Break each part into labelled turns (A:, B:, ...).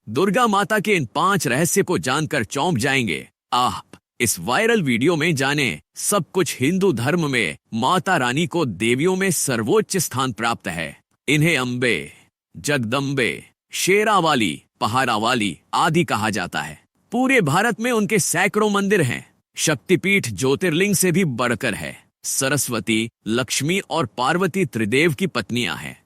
A: दुर्गा माता के इन 5 रहस्य को जानकर चौंक जाएंगे। आप इस वायरल वीडियो में जाने सब कुछ। हिंदू धर्म में माता रानी को देवियों में सर्वोच्च स्थान प्राप्त है। इन्हें अम्बे, जगदम्बे, शेरावाली, पहारावाली आदि कहा जाता है। पूरे भारत में उनके सैकड़ों मंदिर हैं। शक्तिपीठ ज्योतिर्लिंग से भी बढ़कर है। सरस्वती, लक्ष्मी और पार्वती त्रिदेव की पत्नियां हैं।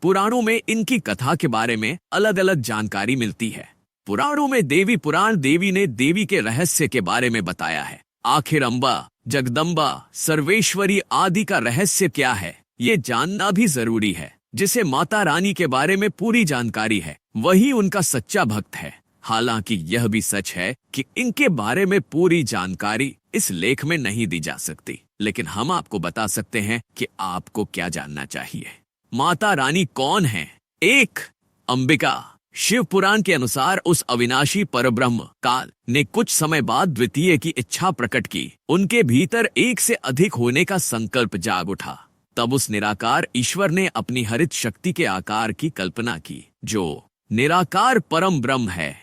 A: पुराणों में इनकी कथा के बारे में अलग अलग जानकारी मिलती है। पुराणों में देवी पुराण देवी ने देवी के रहस्य के बारे में बताया है। आखिर अम्बा, जगदम्बा, सर्वेश्वरी आदि का रहस्य क्या है, ये जानना भी जरूरी है। जिसे माता रानी के बारे में पूरी जानकारी है वही उनका सच्चा भक्त है। हालांकि यह भी सच है कि इनके बारे में पूरी जानकारी इस लेख में नहीं दी जा सकती, लेकिन हम आपको बता सकते हैं कि आपको क्या जानना चाहिए। माता रानी कौन है? 1. अंबिका। शिव पुराण के अनुसार उस अविनाशी परब्रह्म काल ने कुछ समय बाद द्वितीय की इच्छा प्रकट की। उनके भीतर एक से अधिक होने का संकल्प जाग उठा। तब उस निराकार ईश्वर ने अपनी हरित शक्ति के आकार की कल्पना की, जो निराकार परम ब्रह्म है।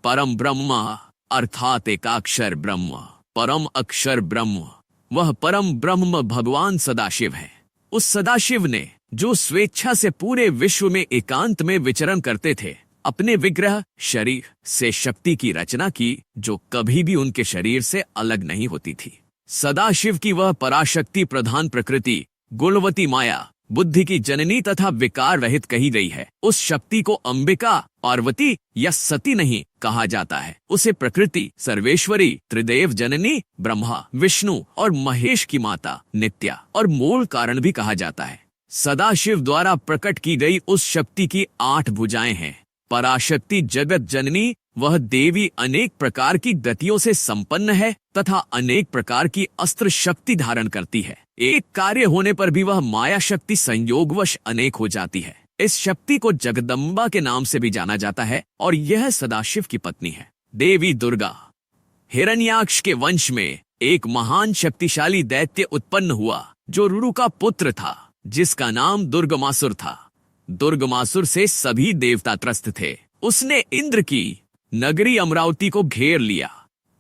A: परम ब्रह्म अर्थात एकाक्षर ब्रह्म, परम अक्षर ब्रह्म। वह परम ब्रह्म भगवान सदाशिव है। उस सदाशिव ने, जो स्वेच्छा से पूरे विश्व में एकांत में विचरण करते थे, अपने विग्रह शरीर से शक्ति की रचना की, जो कभी भी उनके शरीर से अलग नहीं होती थी। सदाशिव की वह पराशक्ति प्रधान प्रकृति गुणवती माया बुद्धि की जननी तथा विकार रहित कही गई है। उस शक्ति को अंबिका, पार्वती या सती नहीं कहा जाता है। उसे प्रकृति, सर्वेश्वरी, त्रिदेव जननी, ब्रह्मा, विष्णु और महेश की माता, नित्या और मूल कारण भी कहा जाता है। सदाशिव द्वारा प्रकट की गई उस शक्ति की 8 भुजाएं हैं। पराशक्ति जगत जननी, वह देवी अनेक प्रकार की गतियों से संपन्न है तथा अनेक प्रकार की अस्त्र शक्ति धारण करती है। एक कार्य होने पर भी वह माया शक्ति संयोगवश अनेक हो जाती है। इस शक्ति को जगदम्बा के नाम से भी जाना जाता है और यह सदाशिव की पत्नी है। देवी दुर्गा। हिरण्याक्ष के वंश में एक महान शक्तिशाली दैत्य उत्पन्न हुआ जो रुरु का पुत्र था, जिसका नाम दुर्गमासुर था। दुर्गमासुर से सभी देवता त्रस्त थे। उसने इंद्र की नगरी अमरावती को घेर लिया।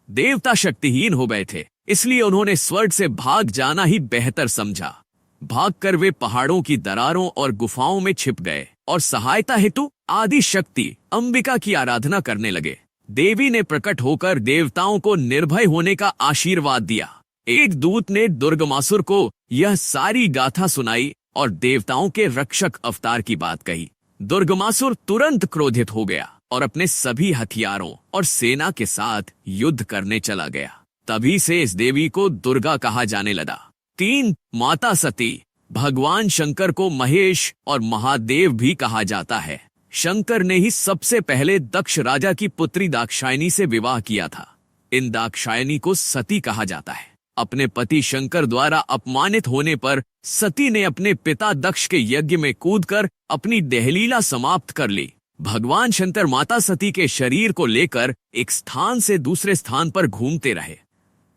A: देवता शक्तिहीन हो गए थे, इसलिए उन्होंने स्वर्ग से भाग जाना ही बेहतर समझा। भागकर वे पहाड़ों की दरारों और गुफाओं में छिप गए और सहायता हेतु आदि शक्ति अंबिका की आराधना करने लगे। देवी ने प्रकट होकर देवताओं को निर्भय होने का आशीर्वाद दिया। एक दूत ने दुर्गमासुर को यह सारी गाथा सुनाई और देवताओं के रक्षक अवतार की बात कही। दुर्गमासुर तुरंत क्रोधित हो गया और अपने सभी हथियारों और सेना के साथ युद्ध करने चला गया। तभी से इस देवी को दुर्गा कहा जाने लगा। 3. माता सती। भगवान शंकर को महेश और महादेव भी कहा जाता है। शंकर ने ही सबसे पहले दक्ष राजा की पुत्री दाक्षायनी से विवाह किया था। इन दाक्षायनी को सती कहा जाता है। अपने पति शंकर द्वारा अपमानित होने पर सती ने अपने पिता दक्ष के यज्ञ में कूदकर अपनी देहलीला समाप्त कर ली। भगवान शंकर माता सती के शरीर को लेकर एक स्थान से दूसरे स्थान पर घूमते रहे।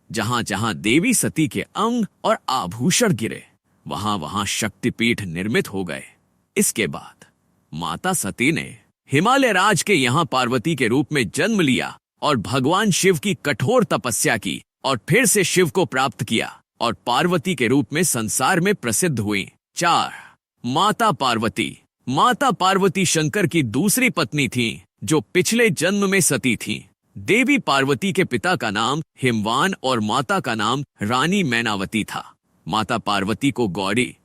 A: जहां जहां देवी सती के अंग और आभूषण गिरे, वहां वहां शक्तिपीठ निर्मित हो गए। इसके बाद माता सती ने हिमालय राज के यहाँ पार्वती के रूप में जन्म लिया और भगवान शिव की कठोर तपस्या की और फिर से शिव को प्राप्त किया और पार्वती के रूप में संसार में प्रसिद्ध हुई। 4. माता पार्वती। माता पार्वती शंकर की दूसरी पत्नी थी, जो पिछले जन्म में सती थी। देवी पार्वती के पिता का नाम हिमवान और माता का नाम रानी मैनावती था। माता पार्वती को गौरी,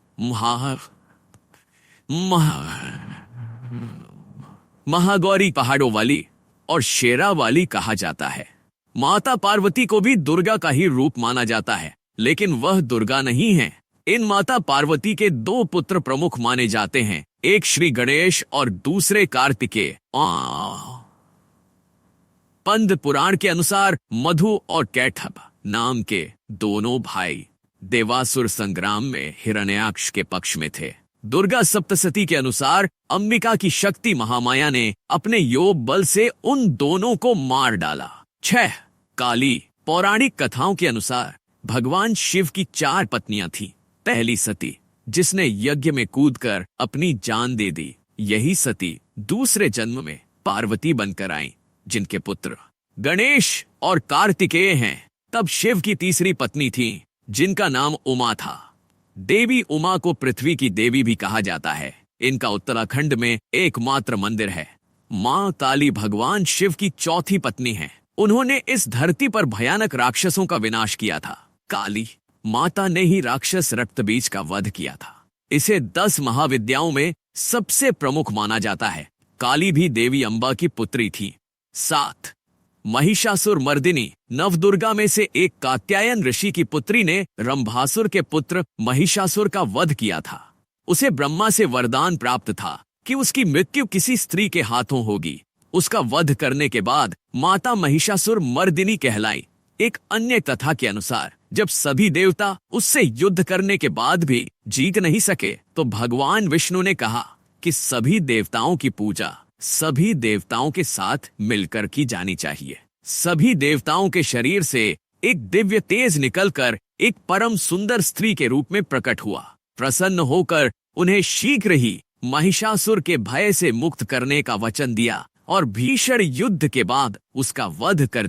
A: महागौरी, पहाड़ों वाली और शेरा वाली कहा जाता है। माता पार्वती को भी दुर्गा का ही रूप माना जाता है, लेकिन वह दुर्गा नहीं है। इन माता पार्वती के 2 पुत्र प्रमुख माने जाते हैं, एक श्री गणेश और दूसरे कार्तिकेय। पंद पुराण के अनुसार मधु और कैटभ नाम के दोनों भाई देवासुर संग्राम में हिरण्याक्ष के पक्ष में थे। दुर्गा सप्तशती के अनुसार अंबिका की शक्ति महामाया ने अपने योग बल से उन दोनों को मार डाला। 6. काली। पौराणिक कथाओं के अनुसार भगवान शिव की 4 पत्नियां थीं। पहली सती, जिसने यज्ञ में कूदकर अपनी जान दे दी। यही सती दूसरे जन्म में पार्वती बनकर आईं, जिनके पुत्र गणेश और कार्तिकेय हैं। तब शिव की तीसरी पत्नी थी, जिनका नाम उमा था। देवी उमा को पृथ्वी की देवी भी कहा जाता है। इनका उत्तराखंड में एकमात्र मंदिर है। मां काली भगवान शिव की चौथी पत्नी हैं। उन्होंने इस धरती पर भयानक राक्षसों का विनाश किया था। काली माता ने ही राक्षस रक्तबीज का वध किया था। इसे 10 महाविद्याओं में सबसे प्रमुख माना जाता है। काली भी देवी अंबा की पुत्री थी। 7 महिषासुर मर्दिनी नवदुर्गा में से एक कात्यायन ऋषि की पुत्री ने रंभासुर के पुत्र महिषासुर का वध किया था। उसे ब्रह्मा से वरदान प्राप्त था कि उसकी मृत्यु किसी स्त्री के हाथों होगी। उसका वध करने के बाद माता महिषासुर मर्दिनी कहलाई। एक अन्य कथा के अनुसार जब सभी देवता उससे युद्ध करने के बाद भी जीत नहीं सके, तो भगवान विष्णु ने कहा कि सभी देवताओं की पूजा सभी देवताओं के साथ मिलकर की जानी चाहिए। सभी देवताओं के शरीर से एक दिव्य तेज निकलकर एक परम सुंदर स्त्री के रूप में प्रकट हुआ। प्रसन्न होकर उन्हें शीघ्र ही महिषासुर के भय से मुक्त करने का वचन दिया और भीषण युद्ध के बाद उसका वध कर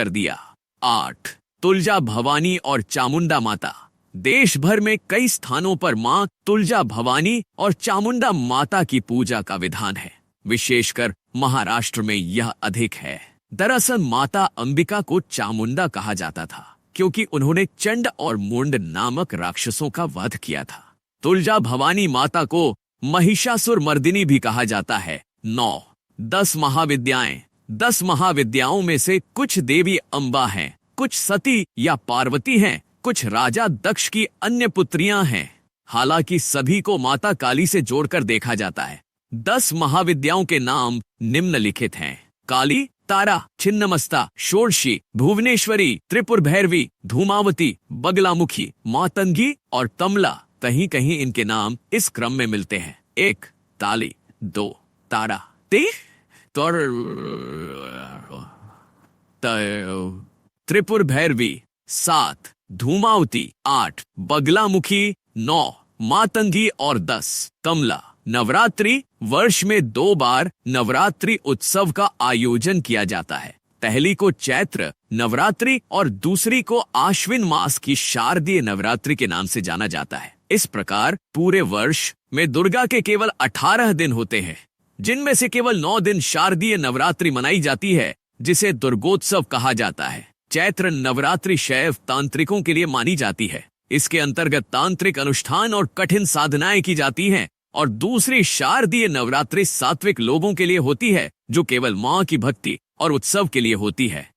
A: दिया। 8 तुलजा भवानी और चामुंडा माता। देश भर में कई स्थानों पर मां तुलजा भवानी और चामुंडा माता की पूजा का विधान है। विशेषकर महाराष्ट्र में यह अधिक है। दरअसल माता अंबिका को चामुंडा कहा जाता था क्योंकि उन्होंने चंड और मुंड नामक राक्षसों का वध किया था। तुलजा भवानी माता को महिषासुर मर्दिनी भी कहा जाता है। 9 10 महाविद्याएं। 10 महाविद्याओं में से कुछ देवी अंबा हैं, कुछ सती या पार्वती हैं, कुछ राजा दक्ष की अन्य पुत्रियां हैं। हालांकि सभी को माता काली से जोड़कर देखा जाता है। 10 महाविद्याओं के नाम निम्नलिखित हैं: काली, तारा, छिन्नमस्ता, षोडशी, भुवनेश्वरी, त्रिपुर भैरवी, धूमावती, बगलामुखी, मातंगी और तमला। कहीं कहीं इनके नाम इस क्रम में मिलते हैं: 1 ताली, 2 तारा, 3 त्रिपुर भैरवी, 7 धूमावती, 8 बगलामुखी, 9 मातंगी और 10 कमला। नवरात्रि वर्ष में 2 बार नवरात्रि उत्सव का आयोजन किया जाता है। पहली को चैत्र नवरात्रि और दूसरी को आश्विन मास की शारदीय नवरात्रि के नाम से जाना जाता है। इस प्रकार पूरे वर्ष में दुर्गा के केवल 18 दिन होते हैं, जिनमें से केवल 9 दिन शारदीय नवरात्रि मनाई जाती है, जिसे दुर्गोत्सव कहा जाता है। चैत्र नवरात्रि शैव तांत्रिकों के लिए मानी जाती है। इसके अंतर्गत तांत्रिक अनुष्ठान और कठिन साधनाएं की जाती हैं, और दूसरी शारदीय नवरात्रि सात्विक लोगों के लिए होती है, जो केवल मां की भक्ति और उत्सव के लिए होती है।